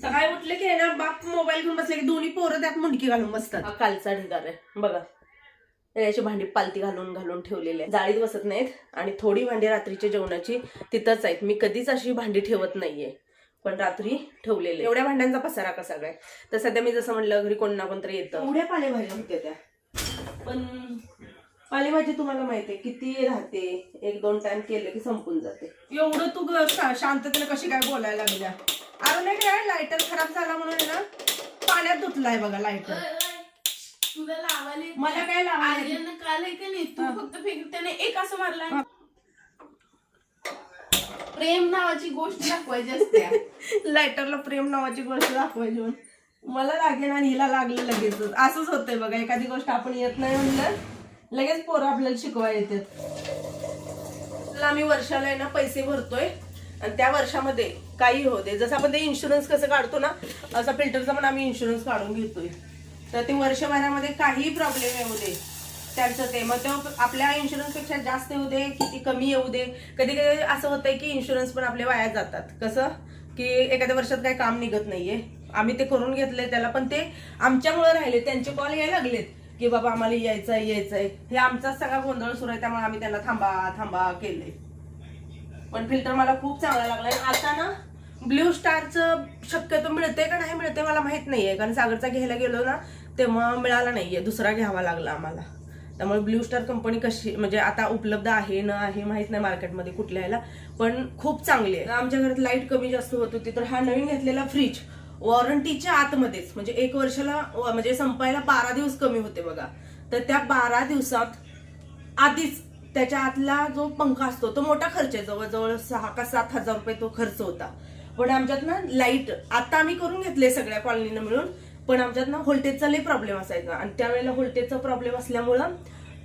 सकाळी उठले की ना बाप मोबाईल घेऊन बसले की दोन्ही पोरं त्यात मुंडकी घालून बसतात. हा कालचा ढिगार आहे बघा. त्याची भांडी पालती घालून घालून ठेवलेली आहे. जाळीत बसत नाहीत आणि थोडी भांडी रात्रीच्या जेवणाची तिथंच आहेत. मी कधीच अशी भांडी ठेवत नाहीये, पण रात्री ठेवलेले. एवढ्या भांड्यांचा पसारा कसा काय. तर सध्या मी जसं म्हणलं घरी कोण ना कोणतरी येतं. एवढ्या पालेभाज्या होत्या त्या, पण पालेभाजी तुम्हाला माहितीये किती राहते, 1-2 टाइम केलं की संपून जाते. एवढं तू शांततेने कशी काय बोलायला लागल्या. अरे नाही काय लायटर खराब झाला म्हणून ना पाण्यात धुतलाय बघा लायटर. तुला लावायला मला काय लावायला काल आहे का नाही, तू फक्त फेकताना एक असं मारला. प्रेम नावाची गोष्ट दाखवायची असते. लायटरला प्रेम नावाची गोष्ट दाखवायची म्हणून मला लागेल आणि हिला लागलं लगेच. असंच होतंय बघा, एखादी गोष्ट आपण येत नाही म्हणलं लगेच पोरं आपल्याला शिकवायला येतात. आम्ही वर्षाला आहे ना पैसे भरतोय आणि त्या वर्षामध्ये काही होते. जसं आपण ते इन्शुरन्स कसं काढतो ना, असा फिल्टरचा पण आम्ही इन्शुरन्स काढून घेतोय. तर ते वर्षभरामध्ये काही प्रॉब्लेम येऊ दे त्यांचं ते, मग तो आपल्या इन्शुरन्सपेक्षा जास्त येऊ दे किती कमी येऊ दे. कधी कधी असं होतंय की इन्शुरन्स पण आपले वाया जातात. कसं की एखाद्या वर्षात काही काम निघत नाहीये, आम्ही ते करून घेतलंय त्याला, पण ते आमच्यामुळे राहिले. त्यांचे कॉल यायला लागलेत की बाबा आम्हाला यायचंय. हे आमचाच सगळा गोंधळ सुरू आहे, त्यामुळे आम्ही त्यांना थांबा केलंय. पण फिल्टर मला खूप चांगला लागलाय. आता ना ब्ल्यू स्टारचं शक्यतो मिळते का नाही मिळते मला माहित नाहीये, कारण सागरचा घ्यायला गेलो ना तेव्हा मिळाला नाहीये, दुसरा घ्यावा लागला आम्हाला. त्यामुळे ब्ल्यू स्टार कंपनी कशी म्हणजे आता उपलब्ध आहे न आहे माहित नाही मार्केटमध्ये कुठल्या ह्याला, पण खूप चांगली आहे. आमच्या घरात लाईट कमी जास्त होत होती, तर हा नवीन घेतलेला फ्रीज वॉरंटीच्या आतमध्येच म्हणजे 1 वर्षाला म्हणजे संपायला 12 दिवस कमी होते बघा. तर त्या 12 दिवसात आधीच त्याच्या आतला जो पंखा असतो तो मोठा खर्च आहे, जवळजवळ 6 का 7 हजार रुपये तो खर्च होता. पण आमच्यात ना लाईट आता आम्ही करून घेतले सगळ्या कॉलनीनं मिळून, पण आमच्यात ना व्होल्टेजचा लई प्रॉब्लेम असायचा आणि त्यावेळेला व्होल्टेजचा प्रॉब्लेम असल्यामुळं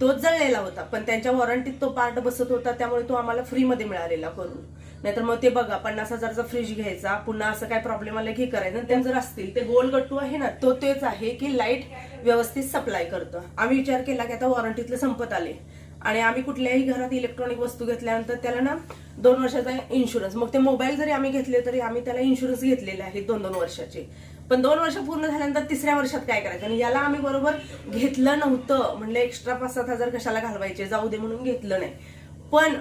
तोच जळलेला होता. पण त्यांच्या वॉरंटीत तो पार्ट बसत होता, त्यामुळे तो आम्हाला फ्रीमध्ये मिळालेला करून. नाहीतर मग ते बघा 50 हजारचा फ्रीज घ्यायचा, पुन्हा असं काय प्रॉब्लेम आला की करायचं. ते जर असतील ते गोल गट्टू आहे ना तो तेच आहे की लाईट व्यवस्थित सप्लाय करतं. आम्ही विचार केला की आता वॉरंटीतले संपत आले आणि आम्ही कुठल्याही घरात इलेक्ट्रॉनिक वस्तू घेतल्यानंतर त्याला ना 2 वर्षाचा इन्शुरन्स. मग ते मोबाईल जरी आम्ही घेतले तरी आम्ही त्याला इन्शुरन्स घेतलेले आहे 2-2 वर्षाचे. पण 2 वर्ष पूर्ण झाल्यानंतर 3ऱ्या वर्षात काय करायचं. आणि याला आम्ही बरोबर घेतलं नव्हतं, म्हणलं एक्स्ट्रा 5-7 हजार कशाला घालवायचे, जाऊ दे म्हणून घेतलं नाही. पण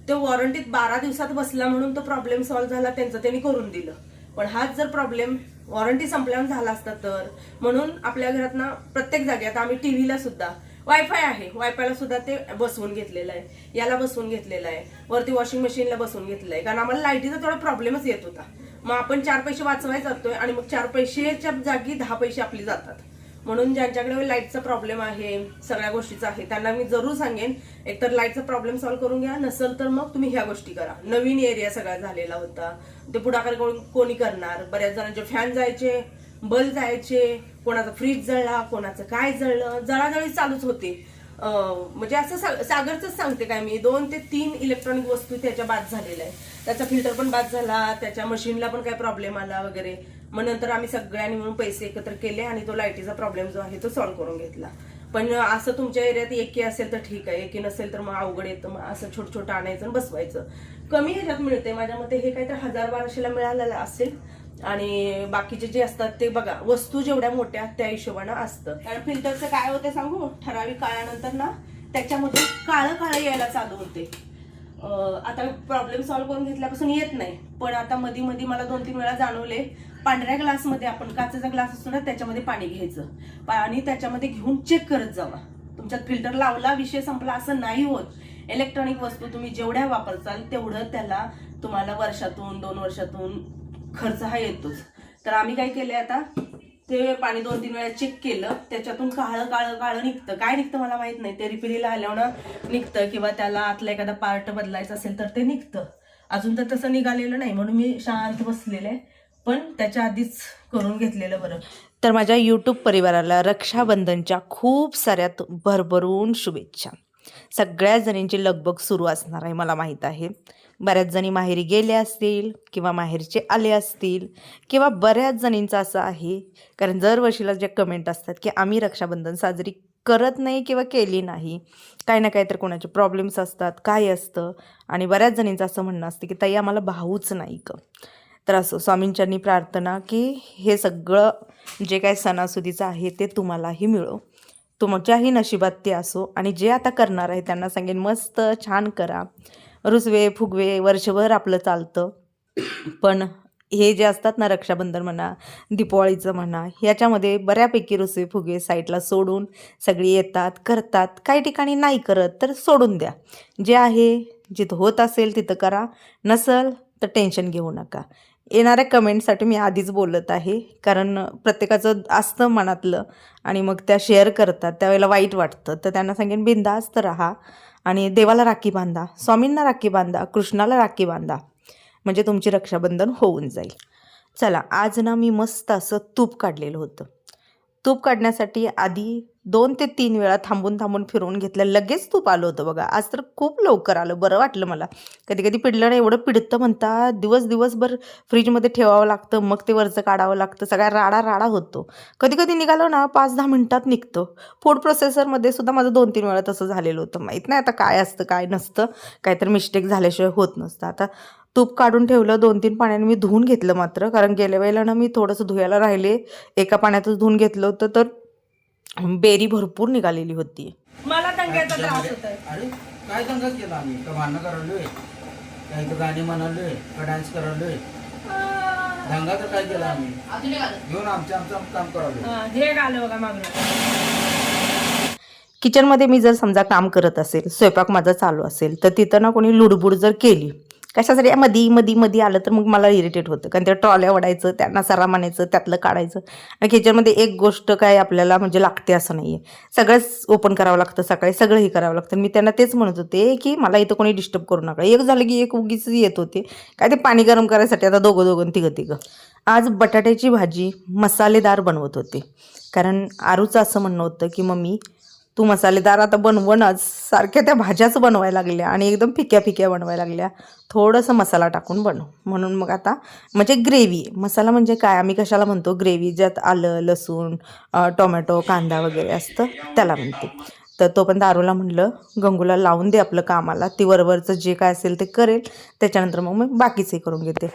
ते वॉरंटीत 12 दिवसात बसला म्हणून तो प्रॉब्लेम सॉल्व्ह झाला, त्यांचं त्यांनी करून दिलं. पण हाच जर प्रॉब्लेम वॉरंटी संपल्यावर झाला असता तर, म्हणून आपल्या घरात ना प्रत्येक जागी आता आम्ही टीव्हीला सुद्धा वायफाय आहे, वायफायला सुद्धा ते बसवून घेतलेलं आहे, याला बसवून घेतलेलं आहे, वरती वॉशिंग मशीनला बसवून घेतलेलं आहे. कारण आम्हाला लाईटीचा थोडा प्रॉब्लेमच येत होता. मग आपण 4 पैसे वाचवायला जातोय आणि मग 4 पैशाच्या जागी 10 पैसे आपले जातात. म्हणून ज्यांच्याकडे लाईटचा प्रॉब्लेम आहे, सगळ्या गोष्टीचा आहे, त्यांना मी जरूर सांगेन एकतर लाईटचा प्रॉब्लेम सॉल्व्ह करून घ्या, नसेल तर मग तुम्ही ह्या गोष्टी करा. नवीन एरिया सगळा झालेला होता, ते पुढाकार कोणी करणार. बऱ्याच जणांचे फॅन जायचे, बल्ब जायचे, कोणाचा फ्रीज जळला, कोणाचं काय जळलं, जळाजळी चालूच होते. म्हणजे असं सागरच सांगते काय मी, 2 ते 3 इलेक्ट्रॉनिक वस्तू त्याच्या बाद झालेल्या आहे. त्याचा फिल्टर पण बाद झाला, त्याच्या मशीनला पण काय प्रॉब्लेम आला वगैरे. मग नंतर आम्ही सगळ्यांनी मिळून पैसे एकत्र केले आणि तो लाईटीचा प्रॉब्लेम जो आहे तो सॉल्व्ह करून घेतला. पण असं तुमच्या एरियात एकी असेल तर ठीक आहे, एकी नसेल तर मग अवघड येतं. मग असं छोटं आणायचं आणि बसवायचं. कमी ह्याच्यात मिळते माझ्या मते, हे काहीतरी 1000-1200ला मिळालेलं असेल. आणि बाकीचे जे असतात ते बघा वस्तू जेवढ्या मोठ्या त्या हिशोबानं असतं. कारण फिल्टरचं काय होते सांगू, ठराविक काळानंतर ना त्याच्यामध्ये काळं यायला चालू होते. आता प्रॉब्लेम सॉल्व्ह करून घेतल्यापासून येत नाही, पण आता मध्ये मला 2-3 वेळा जाणवले. पांढऱ्या ग्लासमध्ये आपण काचेचा ग्लास असतो ना त्याच्यामध्ये पाणी घ्यायचं आणि त्याच्यामध्ये घेऊन चेक करत जावा. तुमच्यात फिल्टर लावला विषय संपला असं नाही होत. इलेक्ट्रॉनिक वस्तू तुम्ही जेवढ्या वापरचाल तेवढं त्याला तुम्हाला वर्षातून 2 वर्षातून खर्च हा येतोच. तर आम्ही काय केले आता ते पाणी 2-3 वेळा चेक केलं, त्याच्यातून काळं निघतं. काय निघतं मला माहित नाही, ते रिपेरीला आल्यावर निघतं किंवा त्याला आतला एखादा पार्ट बदलायचा असेल तर ते निघतं. अजून तर तसं निघालेलं नाही म्हणून मी शांत बसलेले, पण त्याच्या आधीच करून घेतलेलं बरं. तर माझ्या यूट्यूब परिवाराला रक्षाबंधनच्या खूप साऱ्यात भरभरून शुभेच्छा. सगळ्या जणींची लगबग सुरू असणार आहे मला माहीत आहे. बऱ्याच जणी माहेरी गेले असतील किंवा माहेरचे आले असतील किंवा बऱ्याच जणींचं असं आहे, कारण दरवर्षीला जे कमेंट असतात की आम्ही रक्षाबंधन साजरी करत नाही किंवा केली नाही, काही ना काही तर कोणाचे प्रॉब्लेम्स असतात, काय असतं. आणि बऱ्याच जणींचं असं म्हणणं असतं की ताई आम्हाला भाऊच नाही ग. तर असो, स्वामींच्यांनी प्रार्थना की हे सगळं जे काय सणासुदीचं आहे ते तुम्हालाही मिळो, तुमच्याही नशिबात ते असो. आणि जे आता करणार आहे त्यांना सांगेन मस्त छान करा, रुसवे फुगवे वर्षभर आपलं चालतं. पण हे जे असतात ना, रक्षाबंधन म्हणा, दिपावळीचं म्हणा, ह्याच्यामध्ये बऱ्यापैकी रुसवे फुगवे साईडला सोडून सगळी येतात, करतात. काही ठिकाणी नाही करत तर सोडून द्या. जे आहे, जिथं होत असेल तिथं करा, नसेल तर टेन्शन घेऊ नका. येणाऱ्या कमेंटसाठी मी आधीच बोलत आहे, कारण प्रत्येकाचं असतं मनातलं आणि मग त्या शेअर करतात त्यावेळेला वाईट वाटतं. तर त्यांना सांगेन बिनधास्त राहा आणि देवाला राखी बांधा, स्वामींना राखी बांधा, कृष्णाला राखी बांधा, म्हणजे तुमची रक्षाबंधन होऊन जाईल. चला, आज ना मी मस्त असं तूप काढलेलं होतं. तूप काढण्यासाठी आधी 2 ते 3 वेळा थांबून फिरवून घेतलं, लगेच तूप आलं होतं बघा. आज तर खूप लवकर आलं, बरं वाटलं मला. कधी कधी पिडलं ना, एवढं पिडतं म्हणता, दिवसभर फ्रीजमध्ये ठेवावं लागतं, मग ते वरचं काढावं लागतं, सगळा राडा होतो. कधी कधी निघालं ना 5-10 मिनिटात निघतं. फूड प्रोसेसरमध्ये सुद्धा माझं 2-3 वेळा तसं झालेलं होतं. माहीत नाही आता काय असतं काय नसतं, काहीतरी मिस्टेक झाल्याशिवाय होत नसतं. आता तूप काढून ठेवलं, 2-3 पाण्याने मी धुवून घेतलं मात्र, कारण गेल्या वेळेला ना मी थोडंसं धुवायला राहिले, एका पाण्यातच धुवून घेतलं होतं, तर बेरी भरपूर निघालेली होती. मला दंग्याचा त्रास होत आहे. अरे काय दंगा केला आम्ही? का भांडणं करालोय, काय तर गाणी म्हणालोय, का डान्स करालोय? दंगा तर काय केला आम्ही? अजून एक आलं. घेऊन आमचं काम करालोय. हे आलं बघा मागणं. किचनमध्ये मी जर समजा काम करत असेल, स्वयंपाक माझा चालू असेल, तर तिथं ना कोणी लुडबुड जर केली, कशासाठी मधी आलं तर मग मला इरिटेट होतं, कारण त्या ट्रॉल्या वडायचं, त्यांना सरा मानायचं, त्यातलं काढायचं. आणि किचनमध्ये एक गोष्ट काय आपल्याला म्हणजे लागते असं नाही आहे, सगळंच ओपन करावं लागतं, सकाळी सगळंही करावं लागतं. मी त्यांना तेच म्हणत होते की मला इथं कोणी डिस्टर्ब करू नका. एक झालं की एक उगीच येत होते, काय ते पाणी गरम करायसाठी आता दोघं तिघं. आज बटाट्याची भाजी मसालेदार बनवत होते, कारण आरूचं असं म्हणणं होतं की मम्मी तू मसालेदार आता बनवणच, सारख्या त्या भाज्याच बनवायला लागल्या आणि एकदम फिक्या बनवायला लागल्या, थोडंसं मसाला टाकून बनव. म्हणून मग आता म्हणजे ग्रेव्ही, मसाला म्हणजे काय आम्ही कशाला म्हणतो, ग्रेव्ही ज्यात आलं लसूण टोमॅटो कांदा वगैरे असतं त्याला म्हणते. तर तोपर्यंत आरूला म्हटलं गंगूला लावून दे आपलं कामाला, ती वरवरचं जे काय असेल ते करेल, त्याच्यानंतर मग बाकीचे करून घेते.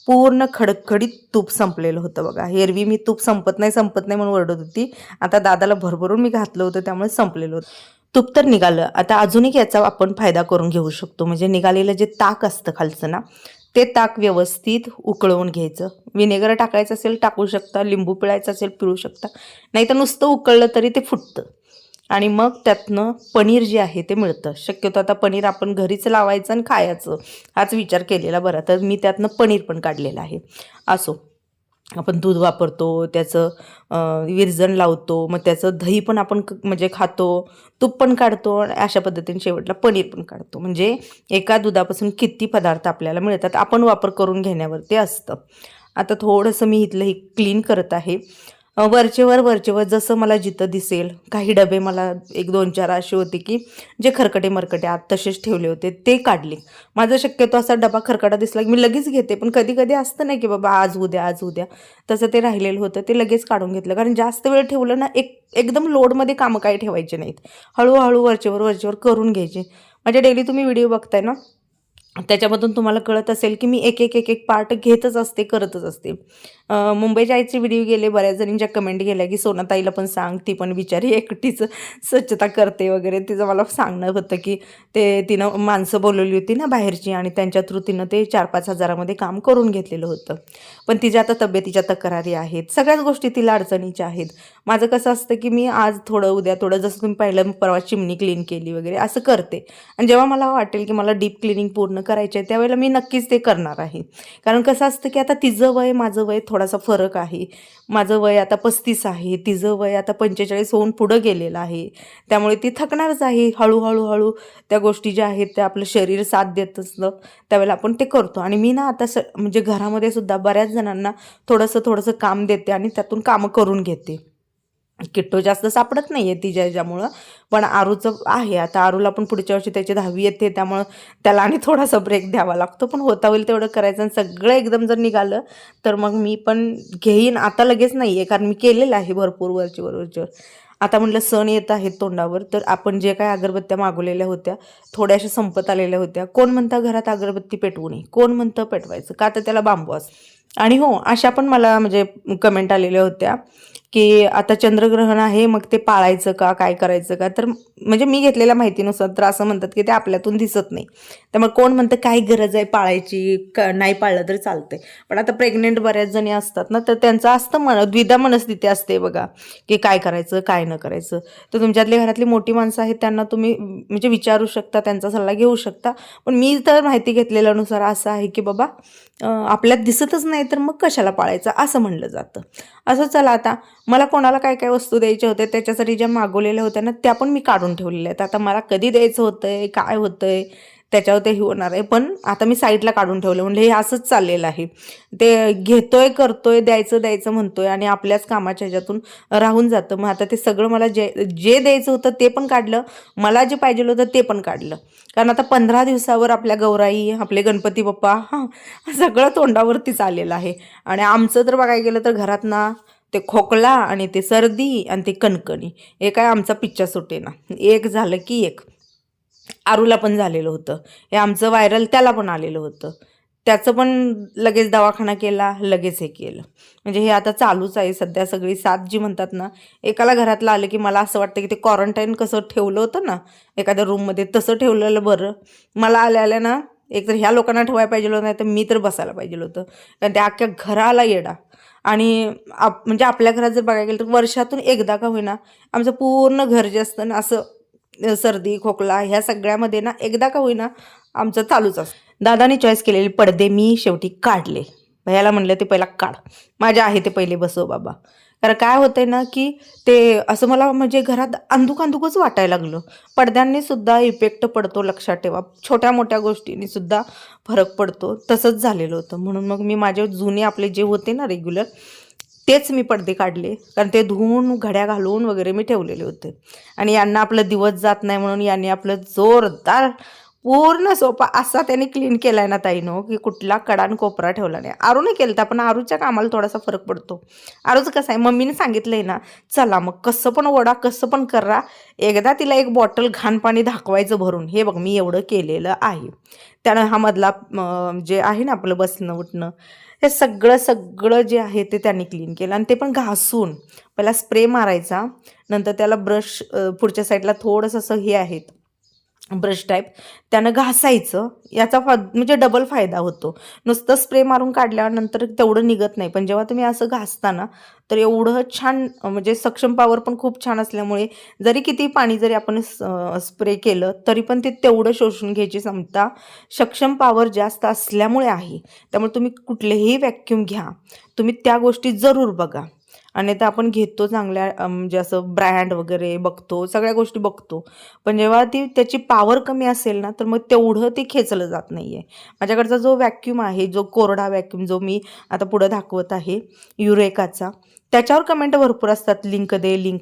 पूर्ण खडखडीत तूप संपलेलं होतं बघा. एरवी मी तूप संपत नाही म्हणून ओरडत होती, आता दादाला भरभरून मी घातलं होतं त्यामुळे संपलेलं होतं. तूप तर निघालं, आता अजून एक याचा आपण फायदा करून घेऊ शकतो, म्हणजे निघालेलं जे ताक असतं खालचं ना, ते ताक व्यवस्थित उकळवून घ्यायचं. विनेगर टाकायचं असेल टाकू शकता, लिंबू पिळायचं असेल पिळू शकता, नाही तर नुसतं उकळलं तरी ते फुटतं. आणि मग त्यातनं पनीर जे आहे ते मिळतं. शक्यतो आता पनीर आपण घरीच लावायचं आणि खायचं हाच विचार केलेला बरा, तर मी त्यातनं पनीर पण काढलेलं आहे. असो, आपण दूध वापरतो, त्याचं विरजण लावतो, मग त्याचं दही पण आपण म्हणजे खातो, तूप पण काढतो, अशा पद्धतीने शेवटला पनीर पण काढतो. म्हणजे एका दुधापासून किती पदार्थ आपल्याला मिळतात, आपण वापर करून घेण्यावरती असतं. आता थोडंसं मी इथलं हे क्लीन करत आहे, वरचेवर जसं मला जिथं दिसेल. काही डबे मला 1-2-4 असे होते की जे खरकटे आत तसेच ठेवले होते, ते काढले. माझं शक्यतो असा डबा खरकटा दिसला की मी लगेच घेते, पण कधी असतं नाही की बाबा आज उद्या, तसं ते राहिलेलं होतं, ते लगेच काढून घेतलं. कारण जास्त वेळ ठेवलं ना एकदम लोडमध्ये कामं काही ठेवायचे नाहीत, हळूहळू वरचेवर करून घ्यायचे. म्हणजे डेली तुम्ही व्हिडिओ बघताय ना, त्याच्यामधून तुम्हाला कळत असेल की मी एक पार्ट घेतच असते, करतच असते. मुंबई जायचे व्हिडिओ गेले, बऱ्याच जणींच्या कमेंट गेल्या की सोनाताईला पण सांग, ती पण बिचारी एकटीच स्वच्छता करते वगैरे. तिचं मला सांगणं होतं की तिनं माणसं बोलवली होती ना बाहेरची, आणि त्यांच्या थ्रू तिनं ते 4-5 हजारामध्ये काम करून घेतलेलं होतं. पण तिच्या आता तब्येतीच्या तक्रारी आहेत, सगळ्याच गोष्टी तिला अडचणीच्या आहेत. माझं कसं असतं की मी आज थोडं उद्या थोडं, जसं तुम्ही पाहिलं परवा चिमणी क्लीन केली वगैरे असं करते. आणि जेव्हा मला वाटेल की मला डीप क्लिनिंग पूर्ण करायचं आहे त्यावेळेला मी नक्कीच ते करणार आहे. कारण कसं असतं की आता तिचं वय माझं वय थोडासा फरक आहे. माझं वय आता 35 आहे, तिचं वय आता 45 होऊन पुढं गेलेलं आहे, त्यामुळे ती थकणारच आहे. हळूहळू त्या गोष्टी ज्या आहेत त्या आपलं शरीर साथ देत असतं त्यावेळेला आपण ते करतो. आणि मी ना आता म्हणजे घरामध्ये सुद्धा बऱ्याच जणांना थोडंसं काम देते आणि त्यातून कामं करून घेते. किट्टो जास्त सापडत नाही आहे तिच्या ह्याच्यामुळं, पण आरूचं आहे. आता आरूला पण पुढच्या वर्षी त्याची 10वी येते, त्यामुळं त्याला आणि थोडासा ब्रेक द्यावा लागतो, पण होता होईल तेवढं करायचं. आणि सगळं एकदम जर निघालं तर मग मी पण घेईन, आता लगेच नाही आहे, कारण मी केलेलं आहे भरपूर वरचेवर. आता म्हटलं सण येत आहेत तोंडावर, तर आपण जे काय अगरबत्त्या मागवलेल्या होत्या थोड्याशा संपत आलेल्या होत्या. कोण म्हणतं घरात अगरबत्ती पेटवू नये, कोण म्हणतं पेटवायचं, का तर त्याला बांबू असतं. आणि हो, अशा पण मला म्हणजे कमेंट आलेल्या होत्या की आता चंद्रग्रहण आहे, मग ते पाळायचं का, काय करायचं का? तर म्हणजे मी घेतलेल्या माहितीनुसार तर असं म्हणतात की ते आपल्यातून दिसत नाही, त्यामुळे कोण म्हणतं काय गरज आहे पाळायची, नाही पाळलं तरी चालतंय. पण आता प्रेग्नेंट बऱ्याच जणी असतात ना, तर त्यांचं असतं द्विधा मनस्थिती असते बघा, की काय करायचं काय न करायचं. तर तुमच्यातली घरातली मोठी माणसं आहेत त्यांना तुम्ही म्हणजे विचारू शकता, त्यांचा सल्ला घेऊ शकता. पण मी तर माहिती घेतलेल्यानुसार असं आहे की बाबा आपल्यात दिसतच नाही तर मग कशाला पाळायचं असं म्हणलं जातं. असं चला, आता मला कोणाला काय काय वस्तू द्यायच्या होत्या त्याच्यासाठी ज्या मागवलेल्या होत्या ना त्या पण मी काढून ठेवलेल्या आहेत. आता मला कधी द्यायचं होतंय काय होतंय त्याच्यावर ते होणार आहे, पण आता मी साईडला काढून ठेवलं. म्हणजे हे असंच चाललेलं आहे, ते घेतोय करतोय द्यायचं म्हणतोय आणि आपल्याच कामाच्या ह्याच्यातून राहून जातं. मग आता ते सगळं मला जे द्यायचं होतं ते पण काढलं, मला जे पाहिजे होतं ते पण काढलं. कारण आता 15 दिवसावर आपल्या गौराई, आपले गणपती बाप्पा सगळं तोंडावरतीच आलेलं आहे. आणि आमचं तर बघायला गेलं तर घरात ना ते खोकला आणि ते सर्दी आणि ते कणकणी हे काय आमचा पिच्चा सुटे ना, एक झालं की एक. आरूला पण झालेलं होतं हे आमचं व्हायरल, त्याला पण आलेलं होतं, त्याचं पण लगेच दवाखाना केला, लगेच हे केलं. म्हणजे हे आता चालूच आहे सध्या. सगळी साथ जी म्हणतात ना, एकाला घरातलं आलं की मला असं वाटतं की ते क्वारंटाईन कसं ठेवलं होतं ना एखाद्या रूममध्ये, तसं ठेवलेलं बरं. मला आल्या ना एक तर ह्या लोकांना ठेवायला पाहिजे होतं, नाही तर मी तर बसायला पाहिजे होतं. कारण त्या अख्ख्या घराला येडा. आणि म्हणजे आपल्या घरात जर बघायला गेलं तर वर्षातून एकदा का होईना आमचं पूर्ण घर जे असतं ना असं सर्दी खोकला ह्या सगळ्यामध्ये ना एकदा का होईना आमचं चालूच असतं. दादाने चॉईस केलेले पडदे मी शेवटी काढले. भैयाला म्हणलं ते पहिला काढ, माझ्या आहे ते पहिले बसव बाबा. कारण काय होतंय ना की ते असं मला म्हणजे घरात अंधुकच वाटायला लागलं. पडद्यांनी सुद्धा इफेक्ट पडतो, लक्षात ठेवा. छोट्या मोठ्या गोष्टींनी सुद्धा फरक पडतो. तसंच झालेलं होतं. म्हणून मग मी माझे जुने आपले जे होते ना रेग्युलर तेच मी पडदे काढले. कारण ते धुवून घड्या घालून वगैरे मी ठेवलेले होते. आणि यांना आपलं दिवस जात नाही म्हणून यांनी आपलं जोरदार पूर्ण सोफा असा त्यांनी क्लीन केलाय ना ताईनो की कुठला कडान कोपरा ठेवला नाही. आरूने केलं तर पण आरूच्या कामाला थोडासा फरक पडतो. आरूचं कसं आहे, मम्मीने सांगितलंय ना चला मग कसं पण वडा कसं पण करा, एकदा तिला एक बॉटल घाण पाणी दाखवायचं भरून. हे बघ मी एवढं केलेलं आहे. त्यानं हा मधला जे आहे ना आपलं बसणं उठणं हे सगळं जे आहे ते त्यांनी क्लीन केलं. आणि ते पण घासून पहिला स्प्रे मारायचा, नंतर त्याला ब्रश पुढच्या साईडला थोडंसं असं हे आहेत ब्रश टाईप त्यानं घासायचं. याचा म्हणजे डबल फायदा होतो. नुसतं स्प्रे मारून काढल्यानंतर तेवढं निघत नाही, पण जेव्हा तुम्ही असं घासता तर एवढं छान म्हणजे सक्षम पॉवर पण खूप छान असल्यामुळे जरी किती पाणी जरी आपण स्प्रे केलं तरी पण ते तेवढं शोषून घ्यायची क्षमता सक्षम पॉवर जास्त असल्यामुळे आहे. त्यामुळे तुम्ही कुठलेही व्हॅक्यूम घ्या, तुम्ही त्या गोष्टी जरूर बघा. आणि तर आपण घेतो चांगल्या म्हणजे असं ब्रँड वगैरे बघतो, सगळ्या गोष्टी बघतो, पण जेव्हा त्याची पॉवर कमी असेल ना तर मग तेवढं ते खेचलं जात नाही आहे. माझ्याकडचा जो व्हॅक्यूम आहे, जो कोरडा व्हॅक्यूम जो मी आता पुढं दाखवत आहे युरेकाचा, त्याच्यावर कमेंट भरपूर असतात, लिंक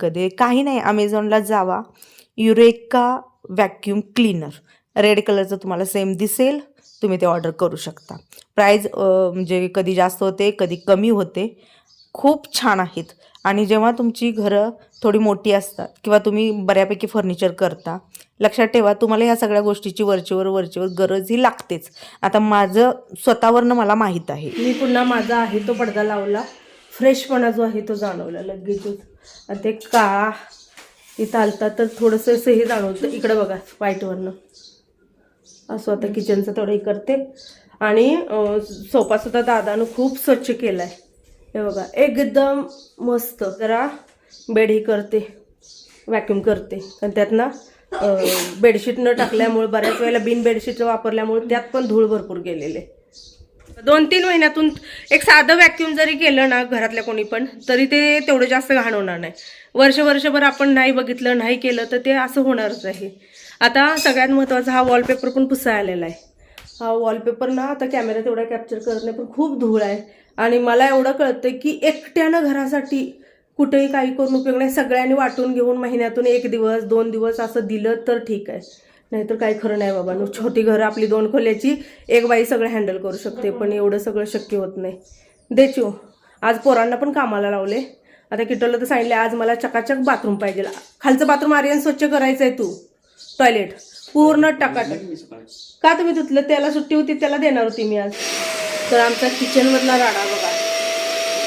दे. काही नाही, अमेझॉनला जावा, युरेका व्हॅक्यूम क्लीनर रेड कलरचं तुम्हाला सेम दिसेल, तुम्ही ते ऑर्डर करू शकता. प्राईज म्हणजे कधी जास्त होते कधी कमी होते, खूप छान आहेत. आणि जेव्हा तुमची घरं थोडी मोठी असतात किंवा तुम्ही बऱ्यापैकी फर्निचर करता, लक्षात ठेवा तुम्हाला ह्या सगळ्या गोष्टीची वरचीवर गरज ही लागतेच. आता माझं स्वतःवरनं मला माहीत आहे. मी पुन्हा माझा आहे तो पडदा लावला, फ्रेशपणा जो आहे तो जाणवला लगेचच. आणि ते काळा इथं आलता तर थोडंसं असं हे जाणवतं. इकडं बघा व्हाईटवरनं असं आता किचनचं थोडं हे करते. आणि सोफासुद्धा दादानं खूप स्वच्छ केला आहे. हे बघा एकदम मस्त. जरा बेड ही करते, व्हॅक्यूम करते. आणि त्यातनं बेडशीट न टाकल्यामुळे बऱ्याच वेळेला बिन बेडशीटचं वापरल्यामुळे त्यात पण धूळ भरपूर गेलेले. 2-3 महिन्यातून एक साधं व्हॅक्यूम जरी केलं ना घरातल्या कोणी पण, तरी ते तेवढं जास्त घाण होणार नाही. वर्षभर आपण नाही बघितलं नाही केलं तर ते असं होणारच आहे. आता सगळ्यात महत्त्वाचा हा वॉलपेपर पण पुसायला आलेला आहे. हा वॉलपेपर ना आता कॅमेरा तेवढा कॅप्चर करत नाही, पण खूप धूळ आहे. आणि मला एवढं कळतं की एकट्यानं घरासाठी कुठेही काही करून उपयोग नाही. सगळ्यांनी वाटून घेऊन महिन्यातून 1 दिवस 2 दिवस असं दिलं तर ठीक आहे, नाहीतर काही खरं नाही बाबा. छोटी घरं आपली 2 खोल्याची एक बाई सगळं हँडल करू शकते, पण एवढं सगळं शक्य होत नाही. देचो आज पोरांना पण कामाला लावले. आता किटोला तर सांगितले आज मला चकाचक बाथरूम पाहिजे, खालचं बाथरूम आर्यन स्वच्छ करायचं आहे, तू टॉयलेट पूर्ण टकाटक. का तुम्ही धुतलं? त्याला सुट्टी होती त्याला देणार होती मी आज. तर आमचा किचनमधला राडा बघा,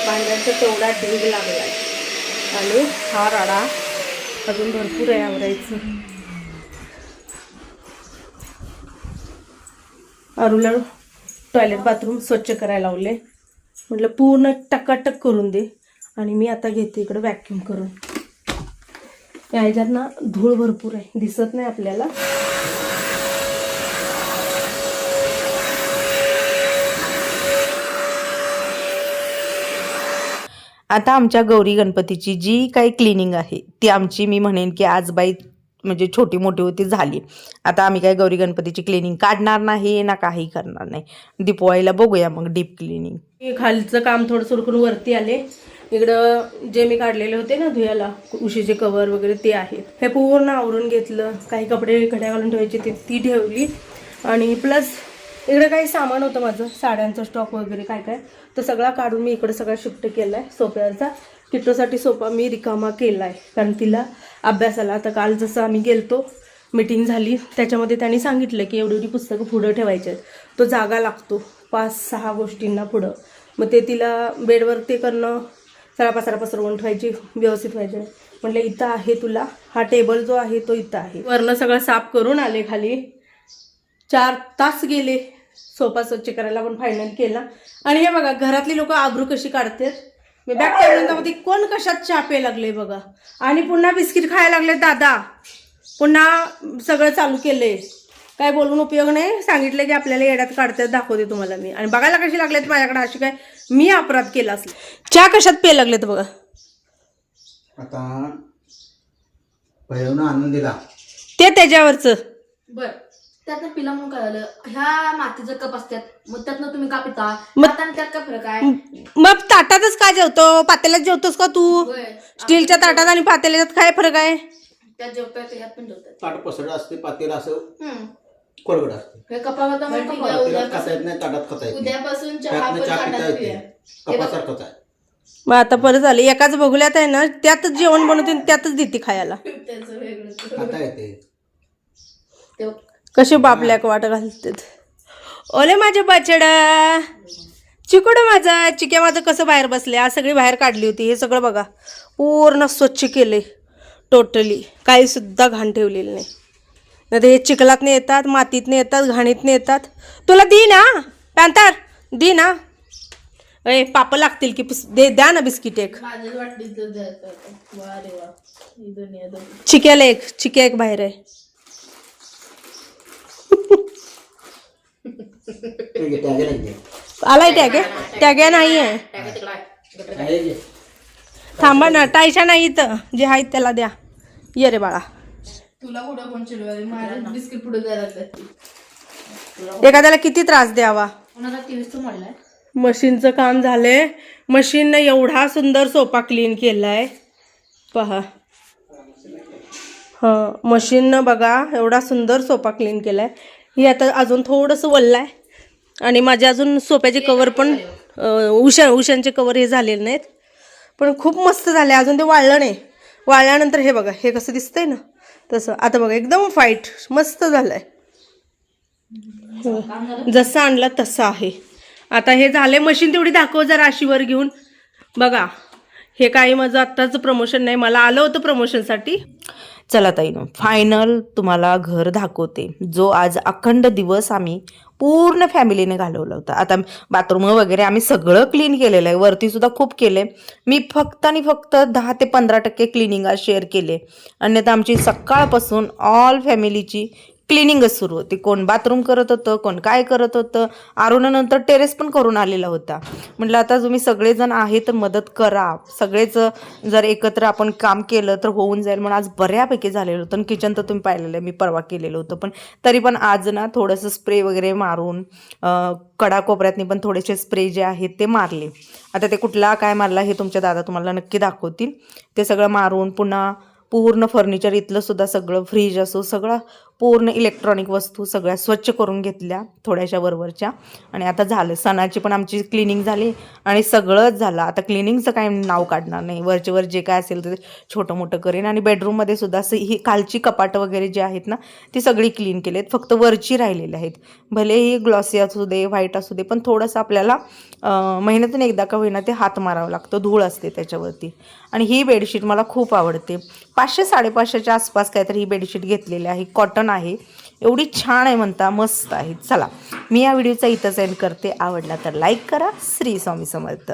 भांड्यांचा तेवढा ढीग लागला आहे आणि हा राडा अजून भरपूर आहे आवरायचं. अरूला टॉयलेट बाथरूम स्वच्छ करायला लावले. म्हटलं पूर्ण टकाटक करून दे आणि मी आता घेते इकडं वॅक्यूम करून. या ह्याच्यात ना धूळ भरपूर आहे, दिसत नाही आपल्याला. आता आमच्या गौरी गणपतीची जी काही क्लिनिंग आहे ती आमची, मी म्हणेन की आज बाई म्हणजे छोटी मोठी होती झाली. आता आम्ही काय गौरी गणपतीची क्लिनिंग काढणार नाही ना काही करणार नाही. दिपवाळीला बघूया मग डीप क्लिनिंग. खालचं काम थोडं सुरकून वरती आले. इकडं जे मी काढलेले होते ना धुयाला, उशीचे कवर वगैरे ते आहेत. हे पूर्ण आवरून घेतलं. काही कपडे घड्या घालून ठेवायचे ती ठेवली. आणि प्लस इकडे काही सामान होतं माझं, साड्यांचा स्टॉक वगैरे काय काय, तर सगळा काढून मी इकडे सगळा शिफ्ट केला आहे. सोफ्यावरचा किट्टोसाठी सोफा मी रिकामा केला आहे, कारण तिला अभ्यासाला आता काल जसं आम्ही गेलतो मीटिंग झाली त्याच्यामध्ये त्यांनी सांगितलं की एवढी पुस्तकं पुढं ठेवायचे आहेत. तो जागा लागतो 5-6 गोष्टींना पुढं. मग ते तिला बेडवर ते करणं, सरापासरा पसरवून ठेवायची, व्यवस्थित व्हायचे. म्हटलं इथं आहे तुला, हा टेबल जो आहे तो इथं आहे. वरनं सगळं साफ करून आले. खाली 4 तास गेले सोफा स्वच्छ करायला, पण फायनल केला. आणि हे बघा घरातली लोक आबरू कशी काढतात. मी बॅक कॅमेरामध्ये कोण कशात चापे लागले बघा. आणि पुन्हा बिस्किट खायला लागले दादा, पुन्हा सगळं चालू केलंय. काय बोलून उपयोग नाही. सांगितलं की आपल्याला येड्यात काढतात, दाखवते तुम्हाला मी. आणि बघायला कशी लागलेत माझ्याकडे, अशी काय मी अपराध केला असला. चहा कशात पे लागलेत बघा. आता पहिलं आणून दिला ते त्याच्यावरचं बर, त्यातनं पिला म्हणून काय झालं, ह्या मातीचं कप असतात, मग त्यातनं तुम्ही का पिता, मग- आता आणि त्यात काय फरक आहे? मग ताटातच का जेवतो, पातेल्यात जेवतोस का तू? होय. स्टीलच्या ताटात आणि पातेल्यात काय फरक आहे? त्यात जेवतात ह्यात पण जेवतात. ताट पसरट असते, पातेला असं हम्म. कोरगड असते. हे कपावर तर ठीक आहे, पातेल्यात खाता येत नाही, ताटात खाता येत नाही. उद्यापासून चहा त्यातनं पण चहा पिता ताटात पिऊया. येते, कपासारखंच आहे. मग आता परत झालं, एकाच बघुल्यात आहे ना, त्यातच जेवण बनवते आणि त्यातच देते खायला. त्याचं वेगळं. खाता येते. ते कसे बापल्याक वाट घालतात. ओले माझे बछडा, चिकुड माझा, चिक्या माझं कसं बाहेर बसले. आज सगळी बाहेर काढली होती. हे सगळं बघा पूर्ण स्वच्छ केले टोटली, काही सुद्धा घाण ठेवलेली नाही. नाही हे चिखलातने येतात, मातीतने येतात, घाणीतने येतात. तुला दी ना पॅन्थर, दी ना. ए पाप लागतील की द्या ना बिस्किट एक. माझ्याच वाटलीच जर द्यायचं होतं. वा रे वा, ही दुनिया दोन. चिक्याला एक, चिक्या एक बाहेर आहे. आलाय टॅग, टॅग्या नाही आहे. थांबा ना, टायशा नाही इथं, जे आहेत त्याला द्या. ये रे बाळा. तुला कुठं कोण चिडवायला, माझ्या बिस्किट पुढे द्यायला लागतात. एखाद्याला किती त्रास द्यावा. कोणाला टीव्हीच मारलाय. मशीनचं काम झालंय. मशीननं एवढा सुंदर सोफा क्लीन केलाय पहा. हां, मशीननं बघा एवढा सुंदर सोफा क्लीन केलाय. ही आता अजून थोडंसं वल्लं आहे. आणि माझे अजून सोफ्याचे कवर पण उशांचे कवर हे झालेले नाहीत, पण खूप मस्त झाले. अजून ते वाळलं नाही. वाळल्यानंतर हे बघा, हे कसं दिसतंय ना तसं. आता बघा एकदम फाईट मस्त झालंय, जसं आणलं तसं आहे. आता हे झाले. मशीन तेवढी दाखव जरा अशीवर घेऊन बघा. हे काही माझं आत्ताचं प्रमोशन नाही, मला आलं होतं प्रमोशनसाठी. चला ताईनं फायनल तुम्हाला घर दाखवते, जो आज अखंड दिवस आम्ही पूर्ण फॅमिलीने घालवला होता. आता बाथरूम वगैरे आम्ही सगळं क्लीन केलेलं आहे, वरती सुद्धा खूप केले. मी फक्त आणि फक्त 10 ते 15% क्लिनिंग आज शेअर केले. अन्यथा आमची सकाळपासून ऑल फॅमिलीची क्लिनिंगच सुरू होती. कोण बाथरूम करत होतं, कोण काय करत होतं. आरुणानंतर टेरेस पण करून आलेला होता. म्हटलं आता तुम्ही सगळेजण आहे तर मदत करा. सगळेच जर एकत्र आपण काम केलं तर होऊन जाईल. म्हणून आज बऱ्यापैकी झालेलं होतं. आणि किचन तर तुम्ही पाहिलेलं आहे, मी परवा केलेलं होतं. पण तरी पण आज ना थोडंसं स्प्रे वगैरे मारून कडा कोपऱ्यातनी पण थोडेसे स्प्रे जे आहेत ते मारले. आता ते कुठला काय मारला हे तुमच्या दादा तुम्हाला नक्की दाखवतील. ते सगळं मारून पुन्हा पूर्ण फर्निचर इथलं सुद्धा सगळं, फ्रीज असो सगळं पूर्ण इलेक्ट्रॉनिक वस्तू सगळ्या स्वच्छ करून घेतल्या थोड्याशा वरवरच्या. आणि आता झालं, सणाची पण आमची क्लिनिंग झाली आणि सगळंच झालं. आता क्लिनिंगचं काही नाव काढणार नाही, वरचे वर जे काय असेल ते छोटं मोठं करेन. आणि बेडरूममध्ये सुद्धा असं ही खालची कपाटं वगैरे जी आहेत ना ती सगळी क्लीन केली आहेत, फक्त वरची राहिलेली आहेत. भलेही ग्लॉसी असू दे, व्हाईट असू दे, पण थोडंसं आपल्याला महिन्यातून एकदा का होईना ते हात मारावं लागतं, धूळ असते त्याच्यावरती. आणि ही बेडशीट मला खूप आवडते. 500-550च्या आसपास काहीतरी ही बेडशीट घेतलेली आहे, कॉटन आहे, एवढी छान आहे म्हणता, मस्त आहे. चला, मी या व्हिडिओचा इथंच एंड करते. आवडला तर लाईक करा. श्री स्वामी समर्थ.